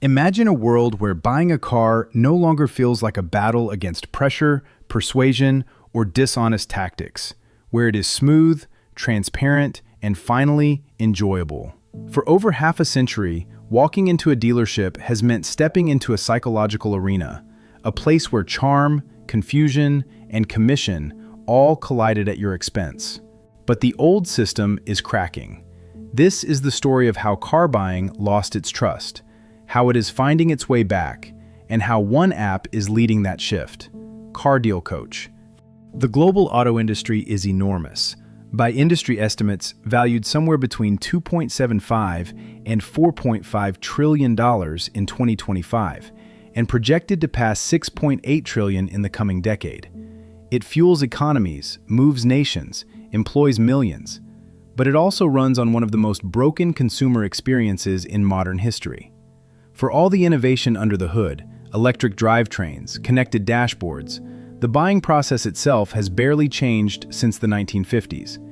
Imagine a world where buying a car no longer feels like a battle against pressure, persuasion, or dishonest tactics, where it is smooth, transparent, and finally, enjoyable. For over half a century, walking into a dealership has meant stepping into a psychological arena, a place where charm, confusion, and commission all collided at your expense. But the old system is cracking. This is the story of how car buying lost its trust, how it is finding its way back, and how one app is leading that shift: Car Deal Coach. The global auto industry is enormous, by industry estimates valued somewhere between $2.75 and $4.5 trillion in 2025, and projected to pass $6.8 trillion in the coming decade. It fuels economies, moves nations, employs millions, but it also runs on one of the most broken consumer experiences in modern history. For all the innovation under the hood, electric drivetrains, connected dashboards, the buying process itself has barely changed since the 1950s.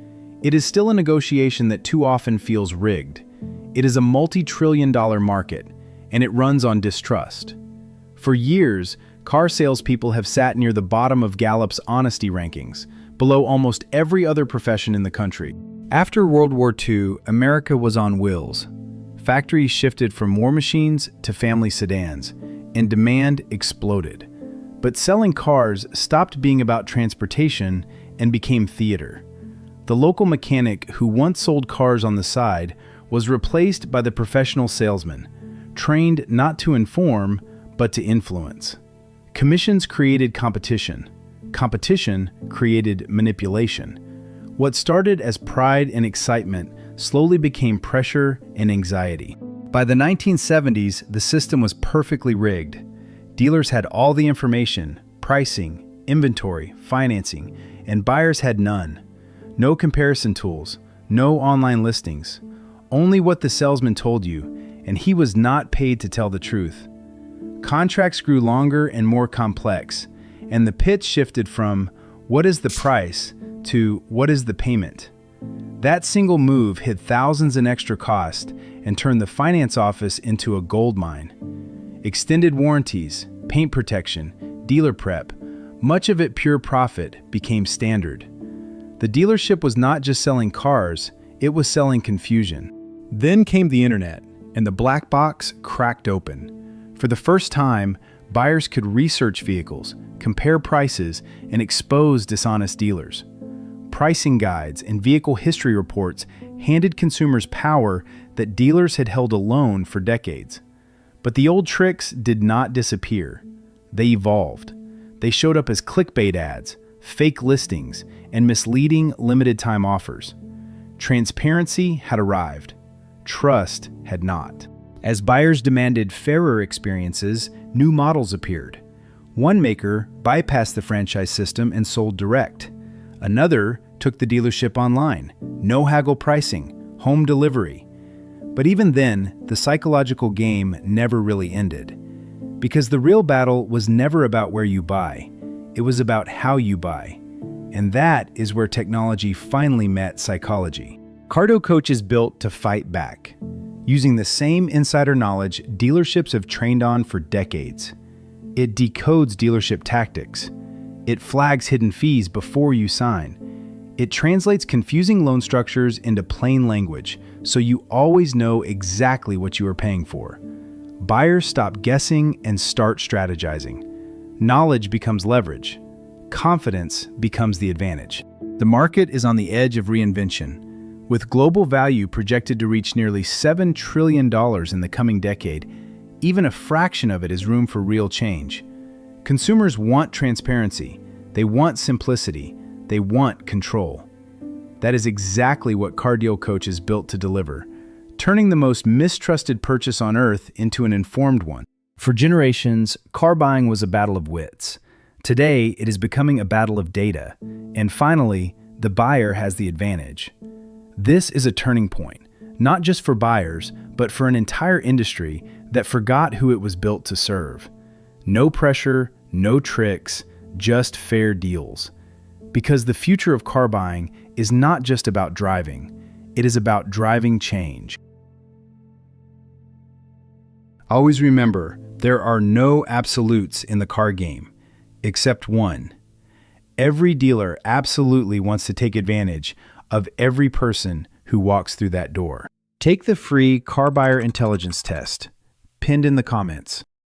It is still a negotiation that too often feels rigged. It is a multi-trillion-dollar market, and it runs on distrust. For years, car salespeople have sat near the bottom of Gallup's honesty rankings, below almost every other profession in the country. After World War II, America was on wheels. Factories shifted from war machines to family sedans, and demand exploded. But selling cars stopped being about transportation and became theater. The local mechanic who once sold cars on the side was replaced by the professional salesman, trained not to inform, but to influence. Commissions created competition. Competition created manipulation. What started as pride and excitement slowly became pressure and anxiety. By the 1970s, the system was perfectly rigged. Dealers had all the information, pricing, inventory, financing, and buyers had none. No comparison tools, no online listings, only what the salesman told you, and he was not paid to tell the truth. Contracts grew longer and more complex, and the pitch shifted from "what is the price" to "what is the payment?" That single move hid thousands in extra cost and turned the finance office into a gold mine. Extended warranties, paint protection, dealer prep, much of it pure profit, became standard. The dealership was not just selling cars, it was selling confusion. Then came the internet, and the black box cracked open. For the first time, buyers could research vehicles, compare prices, and expose dishonest dealers. Pricing guides and vehicle history reports handed consumers power that dealers had held alone for decades. But the old tricks did not disappear. They evolved. They showed up as clickbait ads, fake listings, and misleading limited-time offers. Transparency had arrived. Trust had not. As buyers demanded fairer experiences, new models appeared. One maker bypassed the franchise system and sold direct. Another took the dealership online, no haggle pricing, home delivery. But even then, the psychological game never really ended. Because the real battle was never about where you buy, it was about how you buy. And that is where technology finally met psychology. Car Deal Coach is built to fight back, using the same insider knowledge dealerships have trained on for decades. It decodes dealership tactics. It flags hidden fees before you sign. It translates confusing loan structures into plain language, so you always know exactly what you are paying for. Buyers stop guessing and start strategizing. Knowledge becomes leverage. Confidence becomes the advantage. The market is on the edge of reinvention. With global value projected to reach nearly $7 trillion in the coming decade, even a fraction of it is room for real change. Consumers want transparency. They want simplicity. They want control. That is exactly what Car Deal Coach is built to deliver, turning the most mistrusted purchase on earth into an informed one. For generations, car buying was a battle of wits. Today, it is becoming a battle of data, and finally, the buyer has the advantage. This is a turning point, not just for buyers, but for an entire industry that forgot who it was built to serve. No pressure, no tricks, just fair deals. Because the future of car buying is not just about driving, it is about driving change. Always remember, there are no absolutes in the car game, except one. Every dealer absolutely wants to take advantage of every person who walks through that door. Take the free Car Buyer Intelligence Test, pinned in the comments.